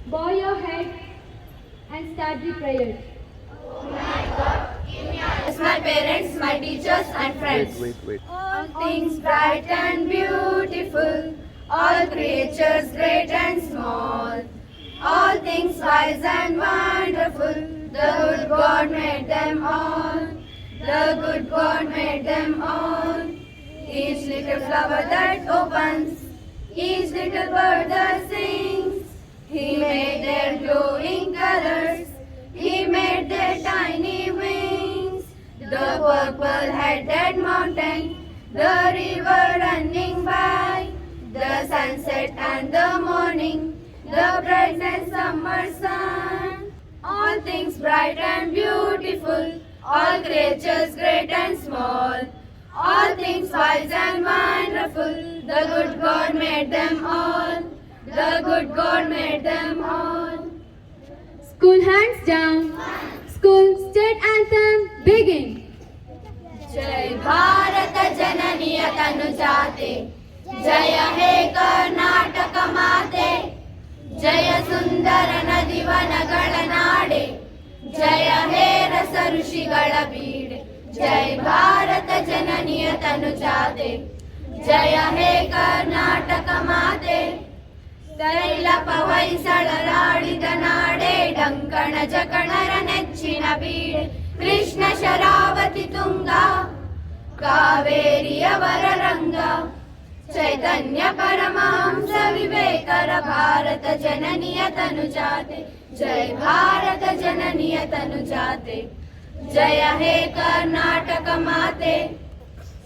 Bow your head and start the prayer. Yes, my parents, my teachers and friends. Wait. All things bright and beautiful, all creatures great and small, all things wise and wonderful, the good God made them all. The good God made them all. Each little flower that opens, each little bird that sings, He made their glowing colors, He made their tiny wings. The purple-headed mountain, the river running by, the sunset and the morning, the brightness summer sun. All things bright and beautiful, all creatures great and small, all things wise and wonderful, the good God made them all. The good God made them all. School hands down. School state anthem begin. जय भारत जननीय तनुजाते, जय हे कर्नाटक माते, जय सुंदर नदिवनಗಳ ನಾಡೆ, जय हे रस ಋಷಿಗಳ ಬೀಡೆ. जय भारत जननीय तनुजाते, जय हे कर्नाटक माते, ತೈಲ ಪವೈಸಳರಾಡಿದ ನಾಡೆ, ಡಂಕಣ ಜಕಣರ ನೆಚ್ಚಿನ ಬೀಡೆ. ಕೃಷ್ಣ ಶರಾವತಿ ತುಂಗ, ಕಾವೇರಿಯವರ ರಂಗ, ಚೈತನ್ಯ ಪರಮಹಂಸ ವಿವೇಕರ ಭಾರತ ಜನನಿಯ ತನುಜಾತೆ. ಜಯ ಭಾರತ ಜನನಿಯ ತನುಜಾತೆ, ಜಯ ಹೇ ಕರ್ನಾಟಕ ಮಾತೆ.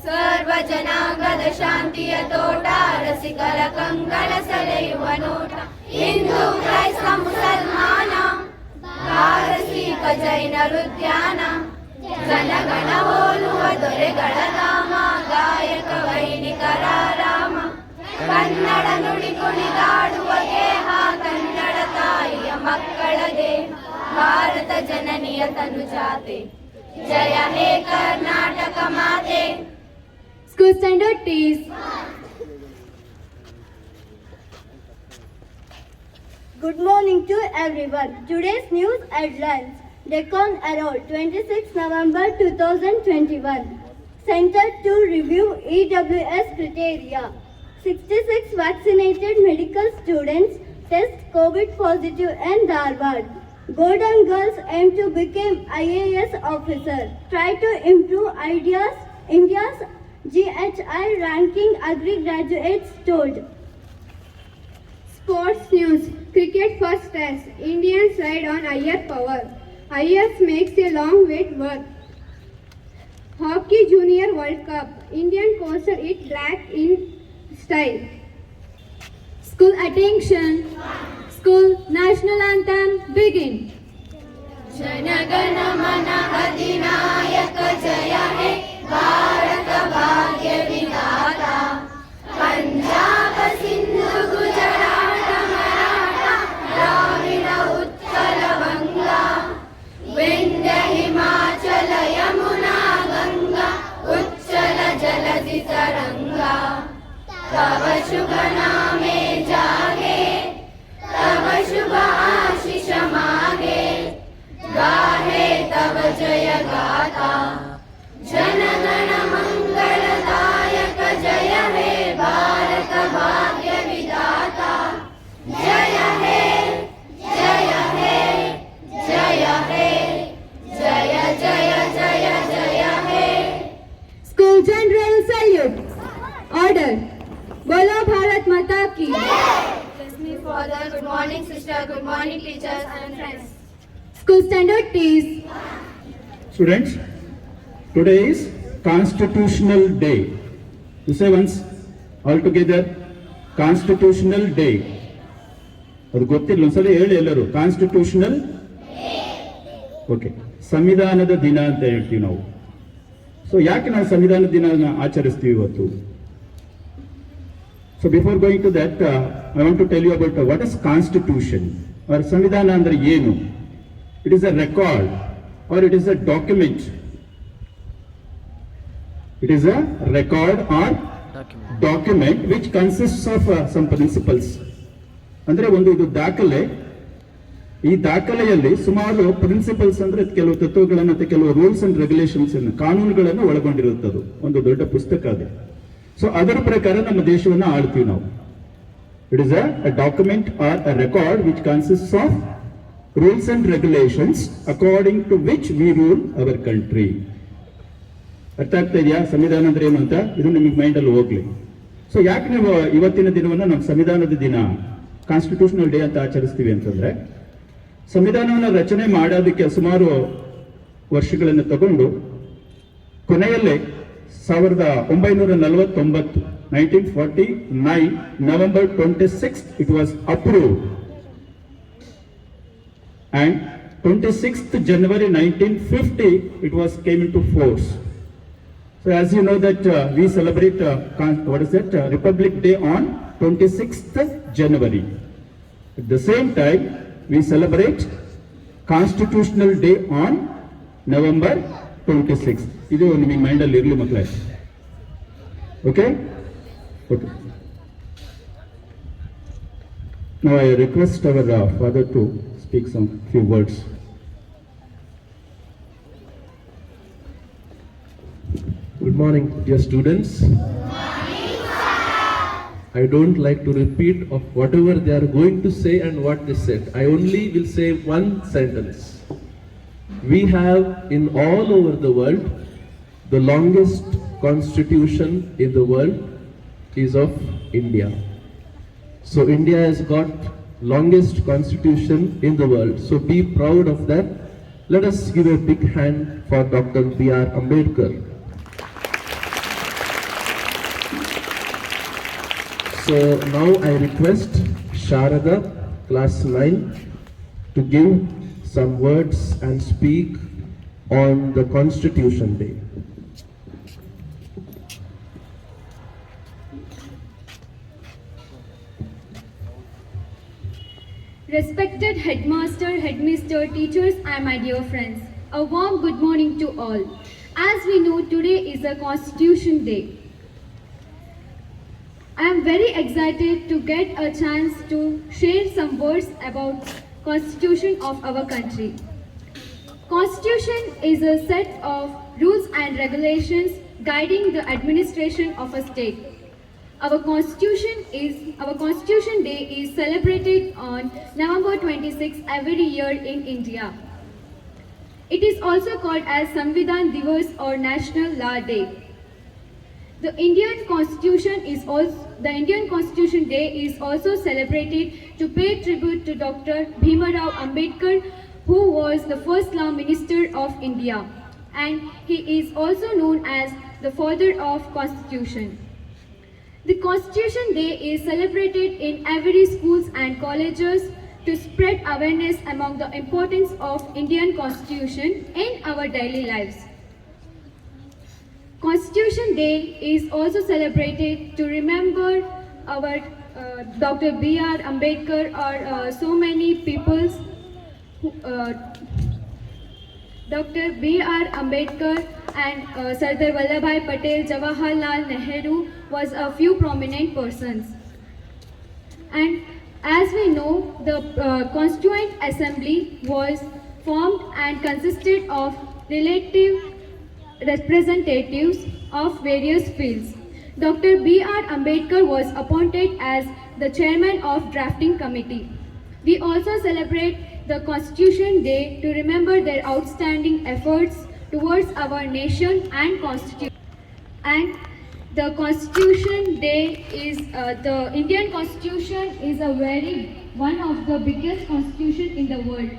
ಸರ್ವ ಜನಾಂಗದ ಶಾಂತಿಯ ತೋಟ, ರಸಿಕರ ಕಂಗಳ ಸೆಳೆಯುವ ನೋಟ. ಹಿಂದೂ ಕ್ರೈಸ್ತ ಮುಸಲ್ಮಾನ, ಪಾರಸೀಕ ಜೈನರು ಧ್ಯಾನ, ಜನಗಣ ಹೋಲುವ ದೊರೆಗಳ ಧಾಮ, ಗಾಯಕ ವೈಣಿಕರ ರಾಮ. ಕನ್ನಡ ನುಡಿ ಕುಣಿದಾಡುವ ಗೇಹ, ಕನ್ನಡ ತಾಯಿಯ ಮಕ್ಕಳ ದೇಹ, ಭಾರತ ಜನನಿಯ ತನುಜಾತೆ. ಜಯ ಹೇ ಕರ್ನಾಟಕ ಮಾತೆ. School standard teas. Good morning to everyone. Today's news headlines. Deccan Herald, 26 November 2021. Center to review EWS criteria. 66 vaccinated medical students test COVID positive in Dharwad. Golden girls aim to become IAS officer. Try to improve India's GHI ranking, agri graduates told. Sports news. Cricket first test. Indians ride on higher power. IF makes a long wait worth. Hockey Junior World Cup. Indian coaster it black in style. School attention. School national anthem begin. जनगण मन अधिनायक जय हे भारत भाग्य विधाता. पंजाब सिंधु गुजरात मराठा द्राविड उत्कल बंगा, विंध्य हिमाचल यमुना गंगा, उच्चल जलधि तरंगा. तव शुभ नामे जागे, तव शुभ आशीष मागे, गाहे तव जय गाथा. जनगण मंगलदायक जय हे भारत भाग्य विधाता. जय हे जय हे जय हे जय जय जय जय हे. School general salute. Order. Bolo Bharat Mata ki. Bless me, Father. Good morning, sister. Good morning, teachers and friends. School standard teas. Students, today is Constitutional Day. You say once, all together, Constitutional Day. ಅದು ಗೊತ್ತಿಲ್ಲ, ಒಂದ್ಸಲ ಹೇಳಿ ಎಲ್ಲರೂ. Constitutional okay, ಸಂವಿಧಾನದ ದಿನ ಅಂತ ಹೇಳ್ತೀವಿ ನಾವು. ಸೊ ಯಾಕೆ ನಾವು ಸಂವಿಧಾನದ ದಿನ ಆಚರಿಸ್ತೀವಿ ಇವತ್ತು? So before going to that, I want to tell you about what is constitution or ಸಂವಿಧಾನ ಅಂದ್ರೆ ಏನು. It is a record or it is a document. It is a record or document which consists of some principles. ಅಂದ್ರೆ ಒಂದು ಇದು ದಾಖಲೆ ಈ ದಾಖಲೆಯಲ್ಲಿ ಸುಮಾರು principles ಅಂದ್ರೆ ಕೆಲವು ತತ್ವಗಳನ್ನು ಮತ್ತೆ ಕೆಲವು ರೂಲ್ಸ್ ಅಂಡ್ ರೆಗ್ಯುಲೇಷನ್ಸ್ ಕಾನೂನುಗಳನ್ನು ಒಳಗೊಂಡಿರುತ್ತದೆ. ಒಂದು ದೊಡ್ಡ ಪುಸ್ತಕ ಅದು. ಸೊ ಅದರ ಪ್ರಕಾರ ನಮ್ಮ ದೇಶವನ್ನು ಆಳ್ತೀವಿ ನಾವು. It is a document or a record which consist of rules and regulations according to which we rule our country. ಅರ್ಥ ಆಗ್ತಾ ಇದೆಯಾ ಸಂವಿಧಾನ ಅಂದ್ರೆ ಏನು ಅಂತ? ಇದು ನಿಮಗೆ ಮೈಂಡ್ ಅಲ್ಲಿ ಹೋಗ್ಲಿ. ಸೊ ಯಾಕೆ ನೀವು ಇವತ್ತಿನ ದಿನವನ್ನು ನಮ್ಮ ಸಂವಿಧಾನದ ದಿನ, ಕಾನ್ಸ್ಟಿಟ್ಯೂಷನಲ್ ಡೇ ಅಂತ ಆಚರಿಸ್ತೀವಿ ಅಂತಂದ್ರೆ, ಸಂವಿಧಾನವನ್ನು ರಚನೆ ಮಾಡೋದಕ್ಕೆ ಸುಮಾರು ವರ್ಷಗಳನ್ನು ತಗೊಂಡು ಕೊನೆಯಲ್ಲೇ 1949 1949 November 26th it was approved and 26th January 1950 it was came into force. So as you know that we celebrate Republic Day on 26th January. At the same time we celebrate Constitutional Day on November 26th. ಇದು ನಿಮಗೆ mind ಅಲ್ಲಿ ಇರಲಿ ಮಕ್ಕಳೇ. Okay okay. Now I request our father to speak some few words. Good morning, dear students. I don't like to repeat of whatever they are going to say and what they said. I only will say one sentence. We have in all over the world, the longest constitution in the world is of India. So India has got longest constitution in the world. So be proud of that. Let us give a big hand for Dr. B.R. Ambedkar. So now I request Sharada, class 9, to give some words and speak on the Constitution Day. Respected headmaster, headmister, teachers and my dear friends, a warm good morning to all. As we know, today is a Constitution Day. I am very excited to get a chance to share some words about Constitution of our country. Constitution is a set of rules and regulations guiding the administration of a state. Our Constitution Day is celebrated on November 26 every year in India. It is also called as Samvidhan Divas or National Law Day. The Indian Constitution Day is also celebrated to pay tribute to Dr. Bhimarao Ambedkar, who was the first Law Minister of India, and he is also known as the father of Constitution. The Constitution Day is celebrated in every schools and colleges to spread awareness among the importance of Indian Constitution in our daily lives. Constitution Day is also celebrated to remember our Dr. B.R. Ambedkar or so many peoples. Dr. B.R. Ambedkar and Sardar Vallabhbhai Patel, Jawaharlal Nehru was a few prominent persons. And as we know, the Constituent Assembly was formed and consisted of relative representatives of various fields. Dr. B.R. Ambedkar was appointed as the chairman of drafting committee. We also celebrate the Constitution Day to remember their outstanding efforts towards our nation and constitution. And the Constitution Day is the Indian Constitution is one of the biggest constitution in the world.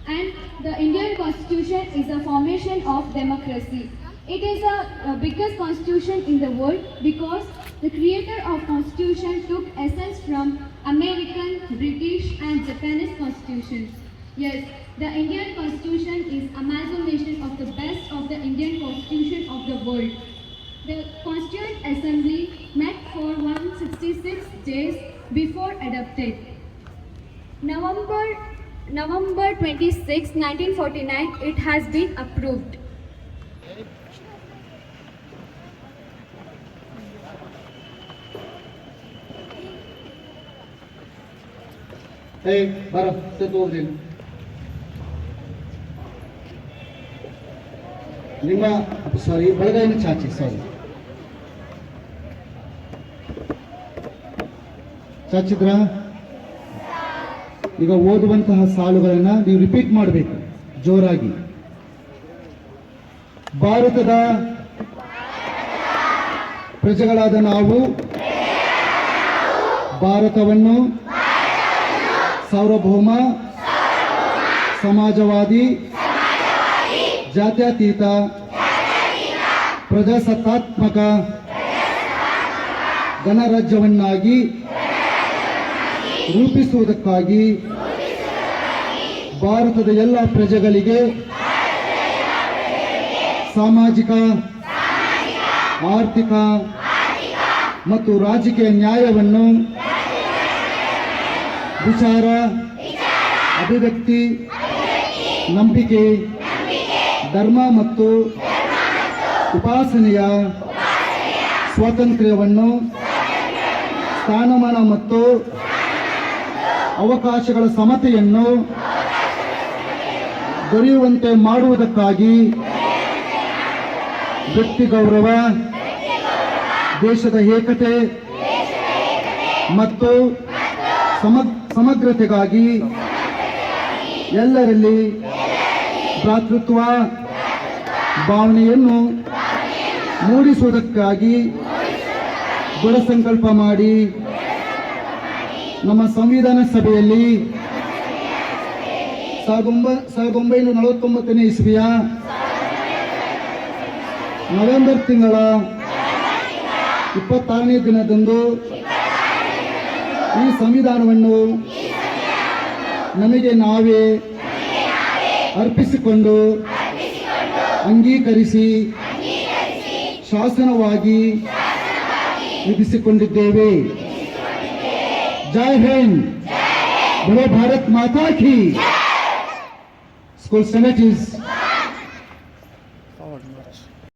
And the Indian Constitution is a formation of democracy. It is the biggest constitution in the world because the creator of Constitution took essence from American, British and Japanese constitutions. Yes, the Indian Constitution is amalgamation of the best of the Indian Constitution of the world. The Constituent Assembly met for 166 days before adopted. November 26, 1949, it has been approved. Hey, Bharat, sit over there. ನಿಮ್ಮ ಸಾರಿ ಬಲಗೈನ ಚಾಚಿ ಸಾರಿ ಚಾಚಿದ್ರ. ಈಗ ಓದುವಂತಹ ಸಾಲುಗಳನ್ನ ನೀವು repeat ಮಾಡಬೇಕು ಜೋರಾಗಿ. ಭಾರತದ ಪ್ರಜೆಗಳಾದ ನಾವು ಭಾರತವನ್ನು ಸಾರ್ವಭೌಮ, ಸಮಾಜವಾದಿ, ಜಾತ್ಯತೀತ, ಪ್ರಜಾಸತ್ತಾತ್ಮಕ ಗಣರಾಜ್ಯವನ್ನಾಗಿ ರೂಪಿಸುವುದಕ್ಕಾಗಿ ಭಾರತದ ಎಲ್ಲ ಪ್ರಜೆಗಳಿಗೆ ಸಾಮಾಜಿಕ, ಆರ್ಥಿಕ ಮತ್ತು ರಾಜಕೀಯ ನ್ಯಾಯವನ್ನು, ವಿಚಾರ, ಅಭಿವ್ಯಕ್ತಿ, ನಂಬಿಕೆ, ಧರ್ಮ ಮತ್ತು ಉಪಾಸನೆಯ ಸ್ವಾತಂತ್ರ್ಯವನ್ನು, ಸ್ಥಾನಮಾನ ಮತ್ತು ಅವಕಾಶಗಳ ಸಮತೆಯನ್ನು ದೊರೆಯುವಂತೆ ಮಾಡುವುದಕ್ಕಾಗಿ ವ್ಯಕ್ತಿ ಗೌರವ, ದೇಶದ ಏಕತೆ ಮತ್ತು ಸಮಗ್ರತೆಗಾಗಿ ಎಲ್ಲರಲ್ಲಿ ಭ್ರಾತೃತ್ವ ಭಾವನೆಯನ್ನು ಮೂಡಿಸುವುದಕ್ಕಾಗಿ ದೃಢ ಸಂಕಲ್ಪ ಮಾಡಿ ನಮ್ಮ ಸಂವಿಧಾನ ಸಭೆಯಲ್ಲಿ 1949ನೇ ಇಸ್ವಿಯ ನವೆಂಬರ್ ತಿಂಗಳ 26ನೇ ದಿನದಂದು ಈ ಸಂವಿಧಾನವನ್ನು ನಮಗೆ ನಾವೇ ಅರ್ಪಿಸಿಕೊಂಡು ಅಂಗೀಕರಿಸಿ ಶಾಸನವಾಗಿ ವಿಧಿಸಿಕೊಂಡಿದ್ದೇವೆ. ಜೈ ಹಿಂದ್, बोलो भारत माता की. School Senate is